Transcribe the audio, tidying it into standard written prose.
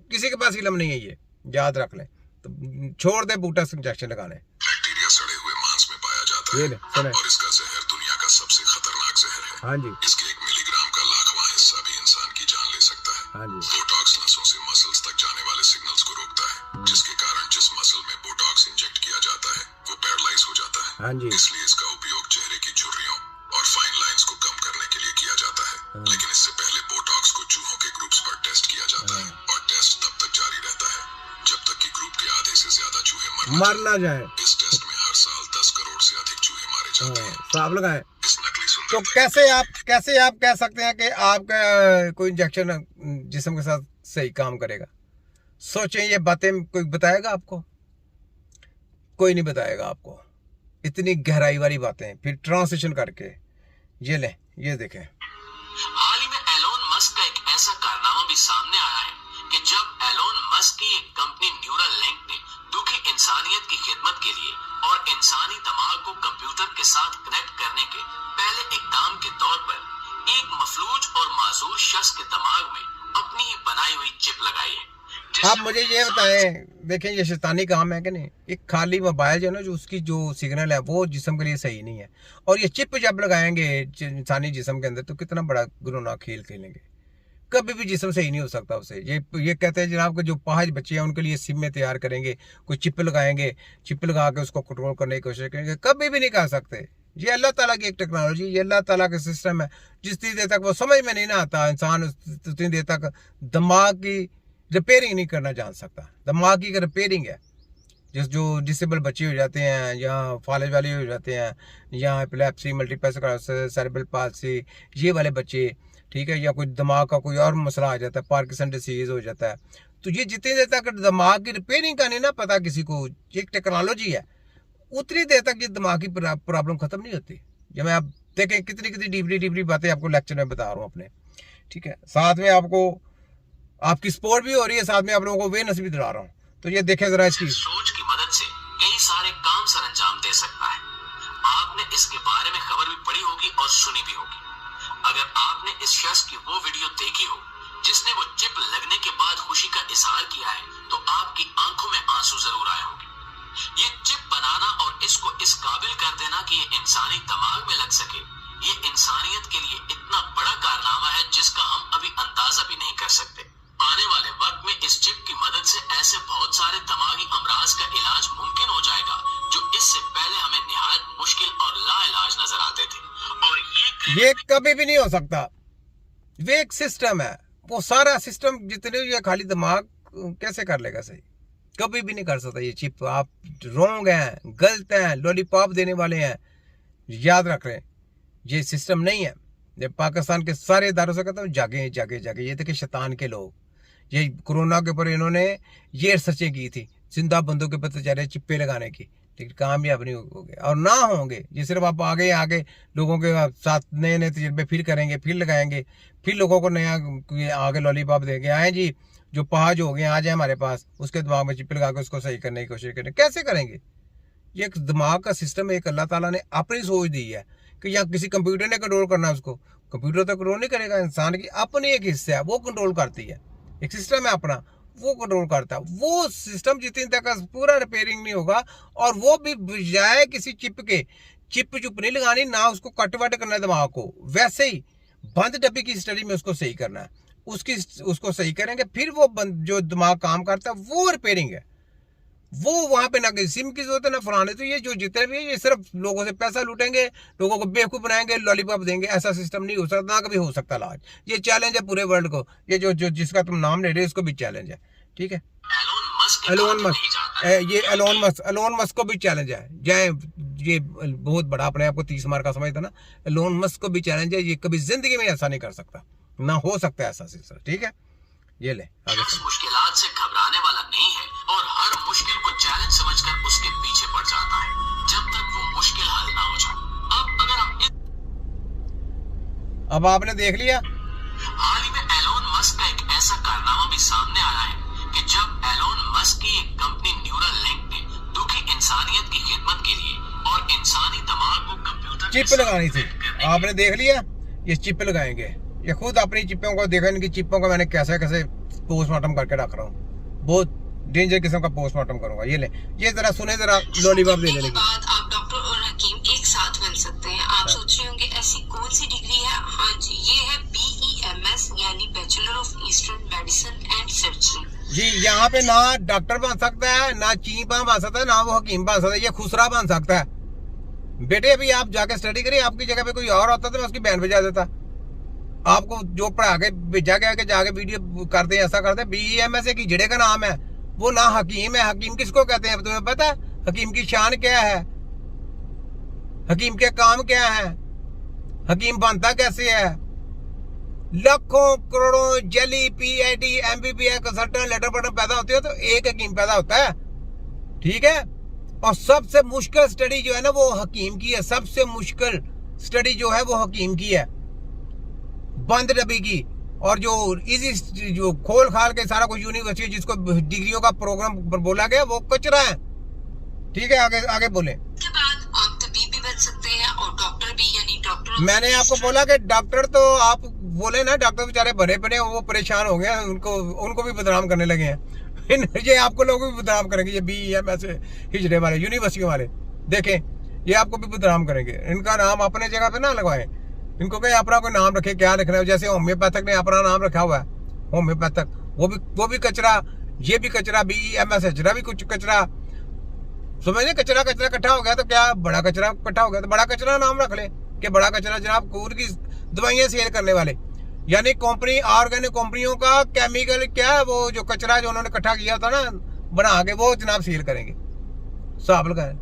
किसी के पास इल्म नहीं है, ये याद रख लें। तो छोड़ दे बूटस इंजेक्शन लगाने। बैक्टीरिया सड़े हुए मांस में पाया जाता है और इसका जहर दुनिया का सबसे खतरनाक जहर है। हाँ जी। इसके 1 मिलीग्राम का लाखवां हिस्सा भी इंसान की जान ले सकता है। हाँ जी। बोटॉक्स नसों से मसल्स तक जाने वाले सिग्नल्स को रोकता है, जिसके कारण जिस मसल में बोटॉक्स इंजेक्ट किया जाता है वो पैरालाइज हो जाता है। हाँ जी। इसलिए इसका उपयोग चेहरे की झुर्रियों और फाइन लाइंस को कम करने के लिए किया जाता है। लेकिन इससे पहले बोटॉक्स को चूहों के ग्रुप्स पर टेस्ट किया जाता है और टेस्ट तब तक जारी रहता है जब तक कि ग्रुप के आधे से ज्यादा चूहे मर ना जाए। इस टेस्ट में हर साल 10 करोड़ से अधिक चूहे मारे जाते हैं। साफ लगाए। इस नकली तो कैसे आप कह सकते हैं कि आपका कोई इंजेक्शन जिस्म के साथ सही काम करेगा? सोचें, ये बातें कोई बताएगा आपको? कोई नहीं बताएगा आपको। इतनी गहराई वाली बातें फिर ट्रांसलेशन करके ये लें, ये देखें। हाल ही में एलोन मस्क का एक ऐसा कारनामा भी सामने आया है कि जब एलोन मस्क की एक कंपनी न्यूरल लिंक ने दुखी इंसानियत की खिदमत के लिए और इंसानी दिमाग को कंप्यूटर के साथ कनेक्ट करने के पहले इकदाम के तौर पर एक मफलूज और माजूर शख्स के दिमाग में अपनी ही बनाई हुई चिप लगाई है। आप मुझे ये बताएं, देखें ये शैतानी काम है कि नहीं? एक खाली मोबाइल जो है ना, जो उसकी जो सिग्नल है वो जिस्म के लिए सही नहीं है, और ये चिप जब लगाएंगे इंसानी जिस्म के अंदर तो कितना बड़ा गुनाह खेल खेलेंगे। कभी भी जिस्म सही नहीं हो सकता उससे। ये कहते हैं जनाब कि जो 5 बच्चे हैं उनके लिए सिम में तैयार करेंगे, कोई चिप लगाएंगे, चिप लगा के उसको कंट्रोल करने की कोशिश करेंगे, कभी भी नहीं कर सकते। ये अल्लाह ताला की एक टेक्नोलॉजी, ये अल्लाह ताला का सिस्टम है। जिस देर तक वो समझ में नहीं ना आता इंसान, उतनी देर तक दिमाग की रिपेयरिंग नहीं करना जान सकता। दिमाग की रिपेयरिंग है, जो डिसेबल बच्चे हो जाते हैं या फालिज वाले हो जाते हैं या epilepsy, multiple sclerosis, cerebral palsy, ये वाले बच्चे, ठीक है, या कोई दिमाग का कोई और मसला आ जाता है, पार्किंसन डिसीज हो जाता है, तो ये जितनी देर तक दिमाग की रिपेयरिंग का नहीं ना पता किसी को, ये एक टेक्नोलॉजी है, उतनी देर तक ये दिमाग की प्रॉब्लम खत्म नहीं होती। जब मैं आप देखें कितनी डीपली बातें आपको लेक्चर में बता रहा हूँ अपने, ठीक है, साथ में आपको आपकी सपोर्ट भी हो रही है, साथ में आप लोगों को अवेयरनेस भी दिला रहा हूँ। तो ये देखें जरा, इसकी सोच की मदद से कई सारे काम सर अंजाम दे सकता है। आपने इसके बारे में खबर भी पढ़ी होगी और सुनी भी होगी। अगर आपने इस शख्स की वो वीडियो देखी हो जिसने वो चिप लगने के बाद खुशी का इजहार किया है, तो आपकी आंखों में आंसू जरूर आए होंगे। ये चिप बनाना और इसको इस काबिल कर देना कि ये इंसानी दिमाग में लग सके, ये इंसानियत के लिए इतना बड़ा कारनामा है जिसका हम अभी अंदाजा भी नहीं कर सकते। आने वाले वक्त में इस चिप की मदद से ऐसे बहुत सारे दिमागी अमराज का इलाज मुमकिन हो जाएगा जो इससे पहले हमें निहायत मुश्किल और लाइलाज नजर आते थे। और ये कभी भी नहीं हो सकता। वे एक सिस्टम है, वो सारा सिस्टम जितने ये खाली दिमाग कैसे कर लेगा सही? कभी भी नहीं कर सकता ये चिप। आप रोंग हैं, गलत हैं, लॉलीपॉप देने वाले हैं, याद रख रहे हैं, ये सिस्टम नहीं है। जब पाकिस्तान के सारे इदारों से कहता हूँ जागे जागे जागे, ये देखिए शैतान के लोग, ये कोरोना के ऊपर इन्होंने ये रिसर्चें की थी जिंदा बंदों के पता चले चिप्पे लगाने की, लेकिन कामयाब नहीं हो गए और ना होंगे। ये सिर्फ आप आगे लोगों के साथ नए तजर्बे फिर करेंगे, फिर लगाएंगे, फिर लोगों को नया आगे लॉलीपॉप देंगे, आए जी जो पहाज हो गए आ जाए हमारे पास, उसके दिमाग में चिप लगा के उसको सही करने की कोशिश करें। कैसे करेंगे? ये एक दिमाग का सिस्टम एक अल्लाह ताला ने अपनी सोच दी है कि यहाँ किसी कंप्यूटर ने कंट्रोल करना है उसको। कंप्यूटर तो कंट्रोल नहीं करेगा, इंसान की अपनी एक हिस्सा है वो कंट्रोल करती है, एक सिस्टम है अपना वो कंट्रोल करता है। वो सिस्टम जितनी तक पूरा रिपेयरिंग नहीं होगा, और वो भी बजाय किसी चिप के, चिप नहीं लगानी ना, उसको कट वट करना है दिमाग को, वैसे ही बंद डब्बी की स्टडी में उसको सही करना है, उसको सही करेंगे, फिर वो जो दिमाग काम करता है वो रिपेयरिंग है। वो वहां पे ना किसी सिम की जरूरत है ना फलाने। तो ये जो जितने भी ये सिर्फ लोगों से पैसा लूटेंगे, लोगों को बेवकूफ बनाएंगे, लॉलीपॉप देंगे, ऐसा सिस्टम नहीं हो सकता, ना कभी हो सकता इलाज। ये चैलेंज है पूरे वर्ल्ड को, ये जो जिसका तुम नाम ले रहे हो इसको भी चैलेंज है, ठीक है। एलोन मस्क को भी चैलेंज है, जय ये बहुत बड़ा अपने आप को 30 मार का समझता ना, एलोन मस्क को भी चैलेंज है। ये कभी जिंदगी में ऐसा नहीं कर सकता, ना हो सकता है ऐसा सिलसिला, ठीक है। ये ले आगे मुश्किलात से घबराने वाला नहीं है और हर मुश्किल को चैलेंज समझकर उसके पीछे पड़ जाता है जब तक वो मुश्किल हल ना हो जाए। अब आपने देख लिया। हाल ही में एलोन मस्क का एक ऐसा कारनामा भी सामने आया है कि जब एलोन मस्क की एक कंपनी न्यूरल लिंक ने दुखी इंसानियत की खिदमत के लिए और इंसानी दिमाग को कंप्यूटर चिप लगानी थी, आपने देख लिया। ये चिप लगाएंगे, ये खुद अपनी चिपों को देखा, इनकी चिपों को मैंने कैसे पोस्टमार्टम करके रख रहा हूँ, बहुत डेंजर किस्म का पोस्टमार्टम करूंगा। ये ले, ये जरा सुने, जरा लॉलीपॉप ले लेने की। बाद आप डॉक्टर और हकीम एक साथ बन सकते हैं। आप सोच रहे होंगे ऐसी कौन सी डिग्री है? हाँ जी, ये है BEMS यानी bachelor of eastern medicine and surgery. जी, यहाँ पे ना डॉक्टर बन सकता है, ना चीपा बन सकता है, ना वो हकीम बन सकता है, ये खुसरा बन सकता है। बेटे अभी आप जाके स्टडी करिए, आपकी जगह पे कोई और होता तो मैं उसकी बहन भेजा देता। आपको जो पढ़ा के भेजा गया कि जाके वीडियो करते हैं, ऐसा करते हैं। BEMS एक हिजड़े का नाम है, वो ना हकीम है। हकीम किसको कहते हैं तुम्हें पता है? हकीम की शान क्या है, हकीम के काम क्या है, हकीम बनता कैसे है? लाखों करोड़ों जेली PhD MBBS कंसल्टेंट लेटर पढ़ने पैदा होते हो तो एक हकीम पैदा होता है, ठीक है। और सबसे मुश्किल स्टडी जो है ना वो हकीम की है, सबसे मुश्किल स्टडी जो है वो हकीम की है, बंद डब्बी की। और जो इजी जो खोल खाल के सारा कुछ यूनिवर्सिटी जिसको डिग्रियों का प्रोग्राम बोला गया वो कचरा है, ठीक है। आगे आगे बोले। इसके बाद आप तबीब भी बन सकते हैं और डॉक्टर भी, यानी डॉक्टर। मैंने आपको बोला कि डॉक्टर तो आप बोले ना, डॉक्टर बेचारे भरे पड़े वो परेशान हो गए, उनको भी बदनाम करने लगे हैं। ये आपको लोग भी बदनाम करेंगे, ये BEMS हिजड़े वाले यूनिवर्सिटी वाले, देखें ये आपको भी बदनाम करेंगे। इनका नाम अपने जगह पे ना लगवाएं, इनको कहीं अपना कोई नाम रखे, क्या रखना है। जैसे होम्योपैथिक ने अपना नाम रखा हुआ है, होम्योपैथिक, वो भी कचरा, ये भी कचरा, BEMS हिजड़ा भी कुछ कचरा। समझे, कचरा कचरा इकट्ठा हो गया तो क्या बड़ा कचरा इकट्ठा हो गया तो बड़ा कचरा नाम रख ले कि बड़ा कचरा जनाब कूड़ की दवाइयां सेल करने वाले, यानी कंपनी ऑर्गेनिक कंपनियों का केमिकल क्या है, वो जो कचरा जो उन्होंने इकट्ठा किया था ना बना के वो जनाब सेल करेंगे, हिसाब लगाए।